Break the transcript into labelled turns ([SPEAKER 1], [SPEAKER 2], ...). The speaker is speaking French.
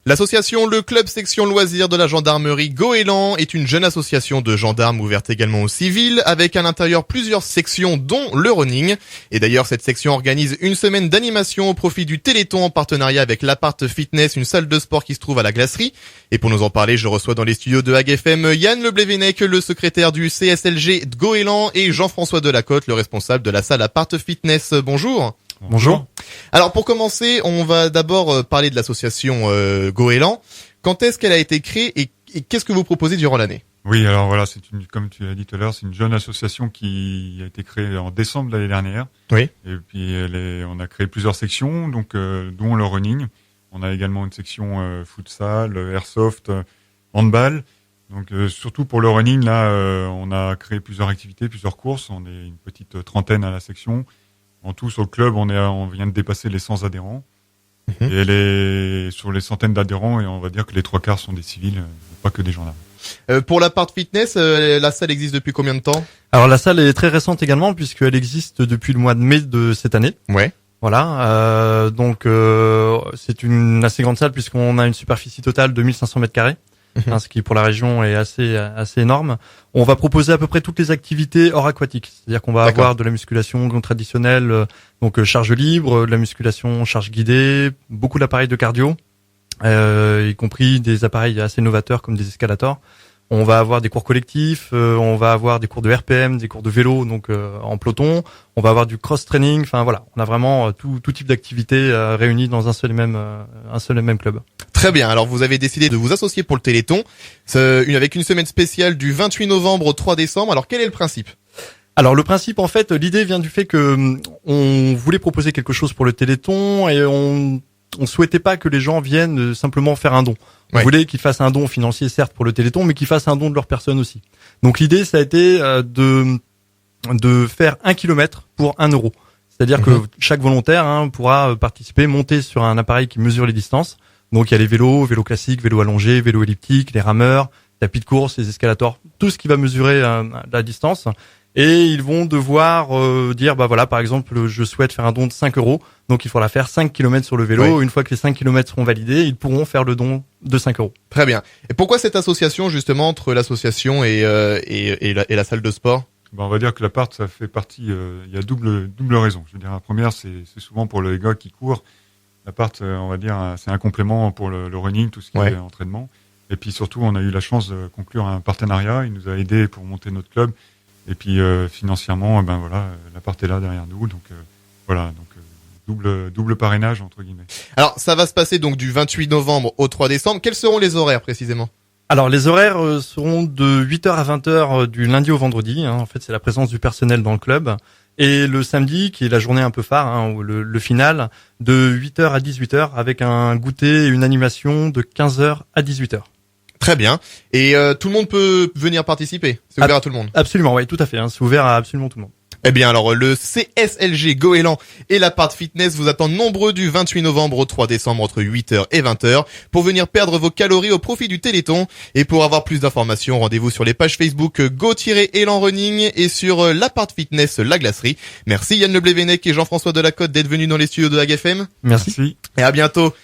[SPEAKER 1] L'association Le Club Section Loisirs de la Gendarmerie Goéland est une jeune association de gendarmes ouverte également aux civils, avec à l'intérieur plusieurs sections dont le running. Et d'ailleurs, cette section organise une semaine d'animation au profit du Téléthon en partenariat avec l'Appart Fitness, une salle de sport qui se trouve à la Glacerie. Et pour nous en parler, je reçois dans les studios de AgFM Yann Leblévenec, le secrétaire du CSLG de Goéland, et Jean-François Delacote, le responsable de la salle Appart Fitness. Bonjour.
[SPEAKER 2] Bonjour.
[SPEAKER 1] Alors pour commencer, on va d'abord parler de l'association Goéland. Quand est-ce qu'elle a été créée et qu'est-ce que vous proposez durant l'année?
[SPEAKER 2] Oui, alors voilà, comme tu l'as dit tout à l'heure, c'est une jeune association qui a été créée en décembre de l'année dernière.
[SPEAKER 1] Oui.
[SPEAKER 2] Et puis on a créé plusieurs sections, donc dont le running. On a également une section futsal, airsoft, handball. Donc surtout pour le running, là, on a créé plusieurs activités, plusieurs courses. On est une petite trentaine à la section. En tout, sur le club, on vient de dépasser les 100 adhérents. Et elle est sur les centaines d'adhérents, et on va dire que les 3/4 sont des civils, pas que des gendarmes.
[SPEAKER 1] Pour l'Appart Fitness, la salle existe depuis combien de temps?
[SPEAKER 3] Alors la salle est très récente également, puisqu'elle existe depuis le mois de mai de cette année.
[SPEAKER 1] Ouais.
[SPEAKER 3] Voilà, donc c'est une assez grande salle puisqu'on a une superficie totale de 1500 mètres carrés. Ce qui pour la région est assez énorme. On va proposer à peu près toutes les activités hors aquatique, c'est-à-dire qu'on va avoir de la musculation traditionnelle, donc charge libre, de la musculation charge guidée, beaucoup d'appareils de cardio, y compris des appareils assez novateurs comme des escalators. On va avoir des cours collectifs, on va avoir des cours de RPM, des cours de vélo, donc en peloton. On va avoir du cross-training. Enfin voilà, on a vraiment tout type d'activités réunies dans un seul et même club.
[SPEAKER 1] Très bien. Alors vous avez décidé de vous associer pour le Téléthon, avec une semaine spéciale du 28 novembre au 3 décembre. Alors quel est le principe?
[SPEAKER 3] Alors le principe, en fait, l'idée vient du fait que on voulait proposer quelque chose pour le Téléthon et on souhaitait pas que les gens viennent simplement faire un don. On voulait qu'ils fassent un don financier, certes, pour le Téléthon, mais qu'ils fassent un don de leur personne aussi. Donc l'idée, ça a été de faire 1 kilomètre pour 1 euro. C'est-à-dire que chaque volontaire pourra participer, monter sur un appareil qui mesure les distances. Donc il y a les vélos classiques, vélos allongés, vélos elliptiques, les rameurs, tapis de course, les escalators, tout ce qui va mesurer la distance. Et ils vont devoir dire, bah voilà, par exemple, je souhaite faire un don de 5 euros. Donc il faudra faire 5 kilomètres sur le vélo. Une fois que les 5 kilomètres seront validés, ils pourront faire le don de 5 euros.
[SPEAKER 1] Très bien. Et pourquoi cette association, justement, entre l'association et la salle de sport?
[SPEAKER 2] On va dire que l'appart, ça fait partie, il y a double raison. Je veux dire, la première, c'est souvent pour les gars qui courent. L'appart, on va dire, c'est un complément pour le running, tout ce qui est entraînement. Et puis surtout, on a eu la chance de conclure un partenariat. Il nous a aidés pour monter notre club. Et puis financièrement, l'appart est là derrière nous. Donc double parrainage entre guillemets.
[SPEAKER 1] Alors ça va se passer donc du 28 novembre au 3 décembre. Quels seront les horaires précisément?
[SPEAKER 3] Alors les horaires seront de 8h à 20h du lundi au vendredi. En fait, c'est la présence du personnel dans le club. Et le samedi, qui est la journée un peu phare, ou le final, de 8h à 18h, avec un goûter et une animation de 15h à 18h.
[SPEAKER 1] Très bien. Et tout le monde peut venir participer? C'est ouvert à tout le monde?
[SPEAKER 3] Absolument, oui, tout à fait. C'est ouvert à absolument tout le monde.
[SPEAKER 1] Eh bien alors, le CSLG Goéland et l'Appart Fitness vous attendent nombreux du 28 novembre au 3 décembre entre 8h et 20h pour venir perdre vos calories au profit du Téléthon. Et pour avoir plus d'informations, rendez-vous sur les pages Facebook Go-Élan Running et sur l'Appart Fitness La Glacerie. Merci Yann Leblévenec et Jean-François Delacote d'être venus dans les studios de AgFM.
[SPEAKER 3] Merci.
[SPEAKER 1] Et à bientôt.